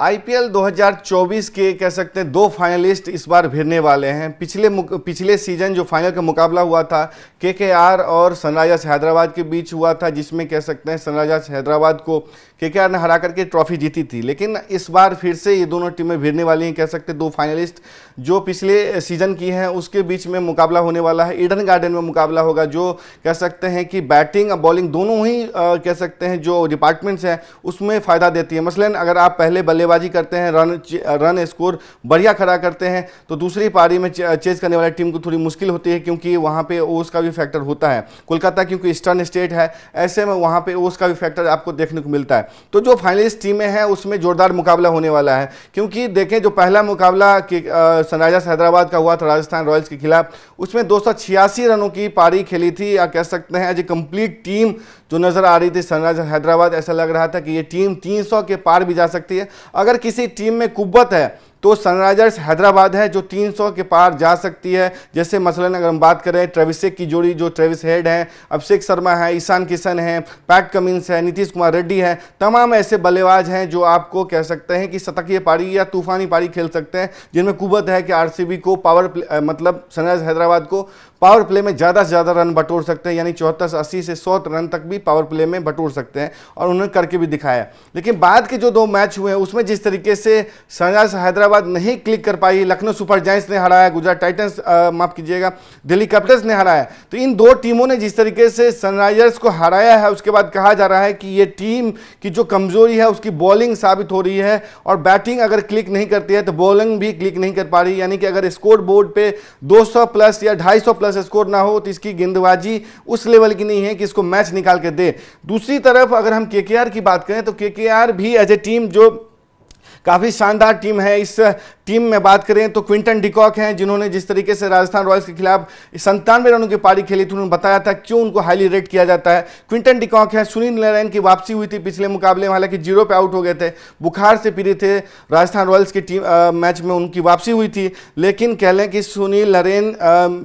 IPL 2024 के कह सकते हैं दो फाइनलिस्ट इस बार भिड़ने वाले हैं। पिछले सीजन जो फाइनल का मुकाबला हुआ था केकेआर और सनराइजर्स हैदराबाद के बीच हुआ था, जिसमें कह सकते हैं सनराइजर्स हैदराबाद को केकेआर ने हरा करके ट्रॉफी जीती थी। लेकिन इस बार फिर से ये दोनों टीमें भिड़ने वाली हैं। कह सकते हैं दो फाइनलिस्ट जो पिछले सीजन की हैं उसके बीच में मुकाबला होने वाला है। ईडन गार्डन में मुकाबला होगा, जो कह सकते हैं कि बैटिंग और बॉलिंग दोनों ही कह सकते हैं जो डिपार्टमेंट्स हैं उसमें फ़ायदा देती है। मसलन अगर आप पहले बल्लेबाजी करते हैं, रन स्कोर बढ़िया खड़ा करते हैं, तो दूसरी पारी में चेज करने वाली टीम को थोड़ी मुश्किल होती है, क्योंकि वहाँ पे ओस का भी फैक्टर होता है। कोलकाता क्योंकि ईस्टर्न स्टेट है, ऐसे में वहाँ पे ओस का भी फैक्टर आपको देखने को मिलता है। तो जो फाइनलिस्ट टीमें हैं उसमें जोरदार मुकाबला होने वाला है, क्योंकि देखें जो पहला मुकाबला सनराइजर्स हैदराबाद का हुआ था राजस्थान रॉयल्स के खिलाफ, उसमें 286 रनों की पारी खेली थी। या कह सकते हैं एज ए कंप्लीट टीम जो नज़र आ रही थी सनराइजर्स हैदराबाद, ऐसा लग रहा था कि ये टीम 300 के पार भी जा सकती है। अगर किसी टीम में कुव्वत है तो सनराइजर्स हैदराबाद है जो 300 के पार जा सकती है। जैसे मसलन अगर हम बात करें ट्रेविसेक की जोड़ी, जो ट्रेविस हेड हैं, अभिषेक शर्मा है, ईशान किशन है, पैट कमिंस है, नीतीश कुमार रेड्डी है, तमाम ऐसे बल्लेबाज हैं जो आपको कह सकते हैं कि शतकीय पारी या तूफानी पारी खेल सकते हैं, जिनमें कुव्वत है कि आरसीबी को मतलब सनराइजर्स हैदराबाद को पावर प्ले में ज़्यादा से ज़्यादा रन बटोर सकते हैं, यानी 74 से 80 से 100 रन तक भी पावर प्ले में बटोर सकते हैं, और उन्होंने करके भी दिखाया। लेकिन बाद के जो दो मैच हुए हैं उसमें जिस तरीके से सनराइजर्स हैदराबाद नहीं क्लिक कर पाई, लखनऊ सुपर जायंट्स ने हराया, गुजरात टाइटंस माफ कीजिएगा दिल्ली कैपिटल्स ने हराया, तो इन दो टीमों ने जिस तरीके से सनराइजर्स को हराया है, उसके बाद कहा जा रहा है कि ये टीम की जो कमजोरी है उसकी बॉलिंग साबित हो रही है, और बैटिंग अगर क्लिक नहीं करती है तो बॉलिंग भी क्लिक नहीं कर पा रही। यानी कि अगर स्कोर बोर्ड पे 200 प्लस या 250 प्लस स्कोर ना हो तो इसकी गेंदबाजी उस लेवल की नहीं है कि इसको मैच निकाल के दे। दूसरी तरफ अगर हम केकेआर की बात करें तो केकेआर भी एज ए टीम जो काफ़ी शानदार टीम है। इस टीम में बात करें तो क्विंटन डिकॉक हैं, जिन्होंने जिस तरीके से राजस्थान रॉयल्स के खिलाफ 97 रनों की पारी खेली थी, उन्होंने बताया था क्यों उनको हाईली रेट किया जाता है। क्विंटन डिकॉक है, सुनील नारायण की वापसी हुई थी पिछले मुकाबले में, हालांकि 0 पे आउट हो गए थे, बुखार से पीड़ित थे, राजस्थान रॉयल्स की टीम मैच में उनकी वापसी हुई थी। लेकिन कह लें कि सुनील नारायण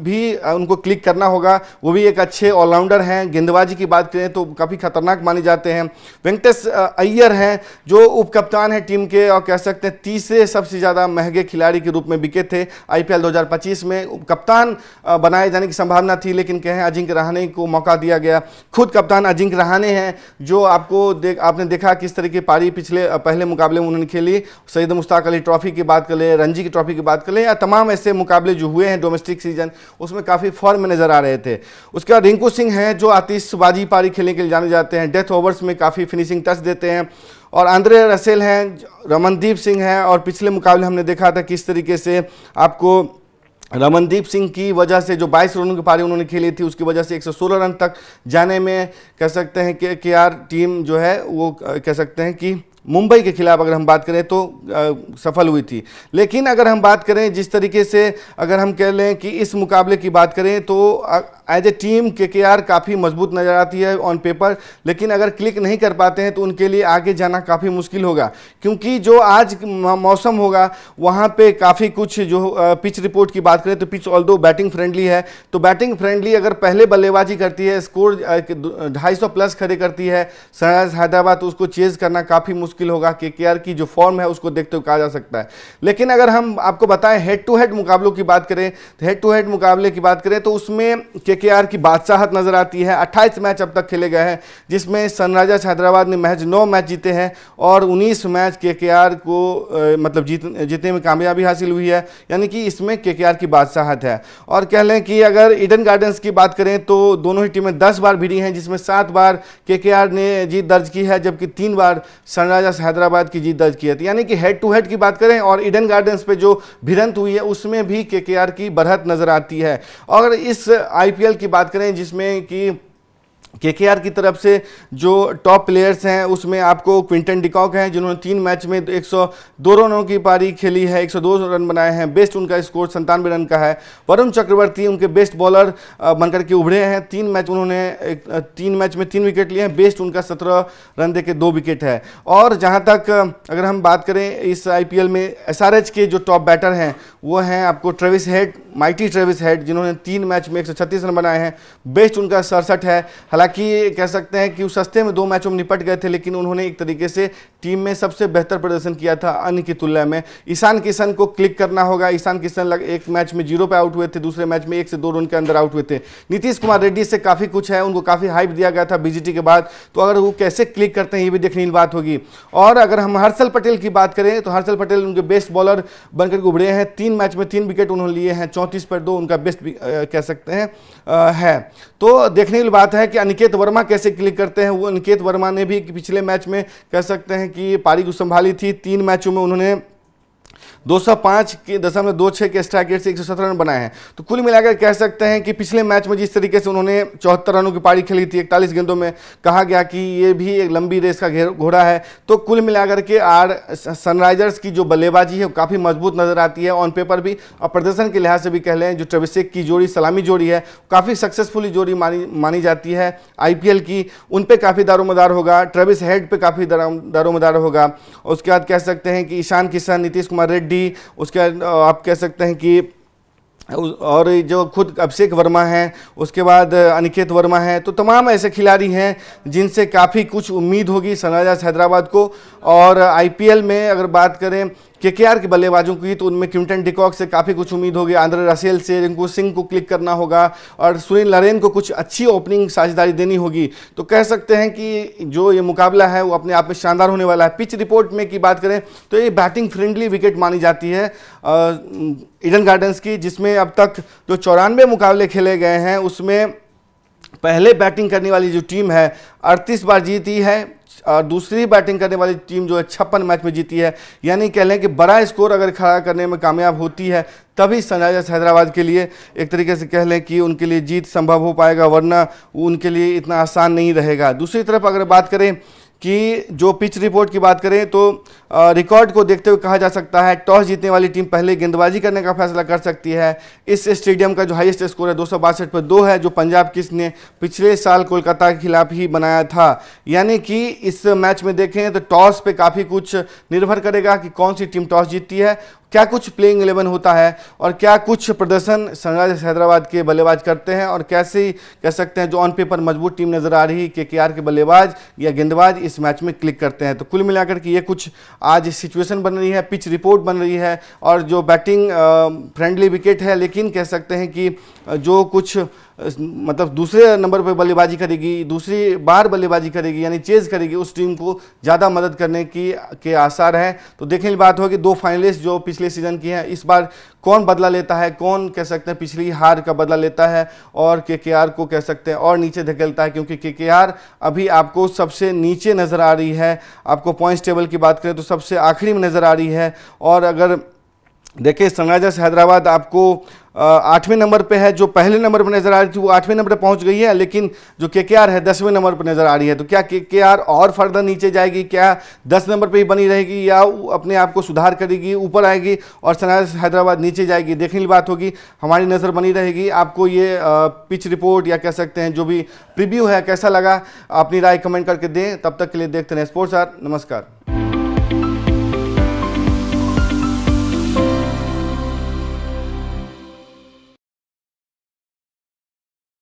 भी उनको क्लिक करना होगा, वो भी एक अच्छे ऑलराउंडर हैं। गेंदबाजी की बात करें तो काफ़ी खतरनाक माने जाते हैं। वेंकटेश अय्यर हैं जो उप कप्तान है टीम के, और कह सकते हैं तीसरे सबसे ज़्यादा महंगे खिलाड़ी के रूप में बिके थे आईपीएल 2025 में। कप्तान बनाए जाने की संभावना थी, लेकिन कहें अजिंक्य रहाणे को मौका दिया गया। खुद कप्तान अजिंक्य रहाणे हैं, जो आपने देखा किस तरह की पारी पहले मुकाबले में उन्होंने खेली। सईद मुश्ताक अली ट्रॉफी की बात कर ले, रणजी की ट्रॉफी की बात कर ले, या तमाम ऐसे मुकाबले जो हुए हैं डोमेस्टिक सीजन, उसमें काफ़ी फॉर्म में नजर आ रहे थे। उसके बाद रिंकू सिंह हैं जो आतिशबाजी पारी खेलने के लिए जाने जाते हैं, डेथ ओवर्स में काफ़ी फिनिशिंग टच देते हैं। और आंद्रे रसेल हैं, रमनदीप सिंह हैं, और पिछले मुकाबले हमने देखा था किस तरीके से आपको रमनदीप सिंह की वजह से जो 22 रनों की पारी उन्होंने खेली थी, उसकी वजह से 116 रन तक जाने में कह सकते हैं कि केकेआर टीम जो है वो कह सकते हैं कि मुंबई के खिलाफ अगर हम बात करें तो सफल हुई थी। लेकिन अगर हम बात करें जिस तरीके से अगर हम कह लें कि इस मुकाबले की बात करें तो एज ए टीम केकेआर काफ़ी मजबूत नज़र आती है ऑन पेपर, लेकिन अगर क्लिक नहीं कर पाते हैं तो उनके लिए आगे जाना काफ़ी मुश्किल होगा, क्योंकि जो आज मौसम होगा वहाँ पे काफ़ी कुछ जो पिच रिपोर्ट की बात करें तो पिच ऑल्दो बैटिंग फ्रेंडली है, तो बैटिंग फ्रेंडली अगर पहले बल्लेबाजी करती है, स्कोर 250 प्लस खड़े करती है सनराइजर्स हैदराबाद, तो उसको चेज करना काफ़ी मुश्किल होगा। केकेआर की जो फॉर्म है उसको देखते हुए कहा जा सकता है। लेकिन अगर हम आपको बताएं हेड टू हेड मुकाबलों की बात करें, तो हेड टू हेड मुकाबले की बात करें तो उसमें केकेआर की बादशाहत नजर आती है। 28 मैच अब तक खेले गए हैं, जिसमें सनराइजर्स हैदराबाद ने महज 9 मैच जीते हैं, और 19 मैच केकेआर को मतलब जीतने में कामयाबी हासिल हुई है, यानी कि इसमें केकेआर की बादशाहत है। और कह लें कि अगर ईडन गार्डन्स की बात करें तो दोनों ही टीमें 10 बार भिड़ी हैं, जिसमें 7 बार केकेआर ने जीत दर्ज की है, जबकि 3 बार सनराइजर्स हैदराबाद की जीत दर्ज की है। यानी कि हेड टू हेड की बात करें और ईडन गार्डन्स पे जो भिड़ंत हुई है उसमें भी केकेआर की बढ़त नजर आती है। और इस आईपीएल की बात करें जिसमें कि केकेआर की तरफ से जो टॉप प्लेयर्स हैं उसमें आपको क्विंटन डिकॉक हैं, जिन्होंने 3 मैच में 102 रनों की पारी खेली है, 102 रन बनाए हैं, बेस्ट उनका स्कोर 97 रन का है। वरुण चक्रवर्ती उनके बेस्ट बॉलर बनकर के उभरे हैं, 3 मैच में 3 विकेट लिए हैं, बेस्ट उनका 17 रन देके 2 विकेट है। और जहां तक अगर हम बात करें इस आईपीएल में एसआरएच के जो टॉप बैटर हैं वो हैं आपको Travis head, mighty Travis head, जिन्होंने 3 मैच में 136 रन बनाए हैं, बेस्ट उनका 67 है। हालांकि कह सकते हैं कि सस्ते में 2 मैचों में निपट गए थे, लेकिन उन्होंने एक तरीके से टीम में सबसे बेहतर प्रदर्शन किया था अन्य की तुलना में। ईशान किशन को क्लिक करना होगा। ईशान किशन एक मैच में 0 पे आउट हुए थे, दूसरे मैच में 1 से 2 रन के अंदर आउट हुए थे। नीतीश कुमार रेड्डी से काफ़ी कुछ है, उनको काफ़ी हाइप दिया गया था बीजीटी के बाद, तो अगर वो कैसे क्लिक करते हैं ये भी देखने की बात होगी। और अगर हम हर्षल पटेल की बात करें तो हर्षल पटेल उनके बेस्ट बॉलर बनकर उभरे हैं। 3 मैच में 3 विकेट उन्होंने लिए हैं, 34 पर 2 उनका बेस्ट कह सकते हैं है। तो देखने की बात है कि अनिकेत वर्मा कैसे क्लिक करते हैं। वो अनिकेत वर्मा ने भी पिछले मैच में कह सकते हैं कि पारी को संभाली थी। 3 मैचों में उन्होंने 205.26 के स्ट्राइक रेट से 117 रन बनाए हैं। तो कुल मिलाकर कह सकते हैं कि पिछले मैच में जिस तरीके से उन्होंने 74 रनों की पारी खेली थी 41 गेंदों में, कहा गया कि ये भी एक लंबी रेस का घोड़ा है। तो कुल मिलाकर के सनराइजर्स की जो बल्लेबाजी है वो काफ़ी मजबूत नजर आती है ऑन पेपर भी, और प्रदर्शन के लिहाज से भी कह लें जो ट्रेविस की जोड़ी सलामी जोड़ी है काफ़ी सक्सेसफुली जोड़ी मानी जाती है IPL की। उन पर काफ़ी दारोमदार होगा, ट्रेविस हेड पे काफ़ी दारोमदार होगा। उसके बाद कह सकते हैं कि ईशान किशन, नीतीश कुमार रेड्डी, उसके आप कह सकते हैं कि और जो खुद अभिषेक वर्मा हैं, उसके बाद अनिकेत वर्मा हैं, तो तमाम ऐसे खिलाड़ी हैं जिनसे काफ़ी कुछ उम्मीद होगी सनराइजर्स हैदराबाद को। और IPL में अगर बात करें KKR के बल्लेबाजों की तो उनमें क्विंटन डिकॉक से काफ़ी कुछ उम्मीद होगी, आंद्रे रसेल से, रिंकू सिंह को क्लिक करना होगा और सुनील नरेन को कुछ अच्छी ओपनिंग साझेदारी देनी होगी। तो कह सकते हैं कि जो ये मुकाबला है वो अपने आप में शानदार होने वाला है। पिच रिपोर्ट में की बात करें तो ये बैटिंग फ्रेंडली विकेट मानी जाती है ईडन गार्डन्स की, जिसमें अब तक जो 94 मुकाबले खेले गए हैं उसमें पहले बैटिंग करने वाली जो टीम है 38 बार जीती है और दूसरी बैटिंग करने वाली टीम जो है 56 मैच में जीती है। यानी कह लें कि बड़ा स्कोर अगर खड़ा करने में कामयाब होती है तभी सनराइजर्स हैदराबाद के लिए एक तरीके से कह लें कि उनके लिए जीत संभव हो पाएगा, वरना उनके लिए इतना आसान नहीं रहेगा। दूसरी तरफ अगर बात करें कि जो पिच रिपोर्ट की बात करें तो रिकॉर्ड को देखते हुए कहा जा सकता है टॉस जीतने वाली टीम पहले गेंदबाजी करने का फैसला कर सकती है। इस स्टेडियम का जो हाईएस्ट स्कोर है 262 पर 2 है, जो पंजाब किंग्स ने पिछले साल कोलकाता के खिलाफ ही बनाया था। यानी कि इस मैच में देखें तो टॉस पे काफ़ी कुछ निर्भर करेगा कि कौन सी टीम टॉस जीतती है, क्या कुछ प्लेइंग 11 होता है और क्या कुछ प्रदर्शन सनराइजर्स हैदराबाद के बल्लेबाज करते हैं और कैसे कह सकते हैं जो ऑन पेपर मजबूत टीम नजर आ रही KKR के बल्लेबाज या गेंदबाज इस मैच में क्लिक करते हैं। तो कुल मिलाकर के ये कुछ आज सिचुएशन बन रही है, पिच रिपोर्ट बन रही है और जो बैटिंग फ्रेंडली विकेट है, लेकिन कह सकते हैं कि जो कुछ मतलब दूसरे नंबर पर बल्लेबाजी करेगी, दूसरी बार बल्लेबाजी करेगी यानी चेज करेगी, उस टीम को ज़्यादा मदद करने के आसार हैं। तो देखने की बात होगी 2 फाइनलिस्ट जो पिछले सीजन की हैं इस बार कौन बदला लेता है, कौन कह सकते हैं पिछली हार का बदला लेता है और KKR को कह सकते हैं और नीचे धकेलता है, क्योंकि KKR अभी आपको सबसे नीचे नज़र आ रही है। आपको पॉइंट्स टेबल की बात करें तो सबसे आखिरी में नज़र आ रही है। और अगर देखिए सनराइजर्स हैदराबाद आपको 8वें नंबर पे है, जो पहले नंबर पर नजर आ रही थी वो 8वें नंबर पे पहुंच गई है, लेकिन जो KKR है 10वें नंबर पर नजर आ रही है। तो क्या KKR और फर्दर नीचे जाएगी, क्या 10 नंबर पे ही बनी रहेगी या अपने आप को सुधार करेगी, ऊपर आएगी और सनराइजर्स हैदराबाद नीचे जाएगी, देखने की बात होगी। हमारी नज़र बनी रहेगी। आपको ये पिच रिपोर्ट या कह सकते हैं जो भी प्रीव्यू है कैसा लगा, अपनी राय कमेंट करके दें। तब तक के लिए देखते रहें स्पोर्ट्स आवर। नमस्कार।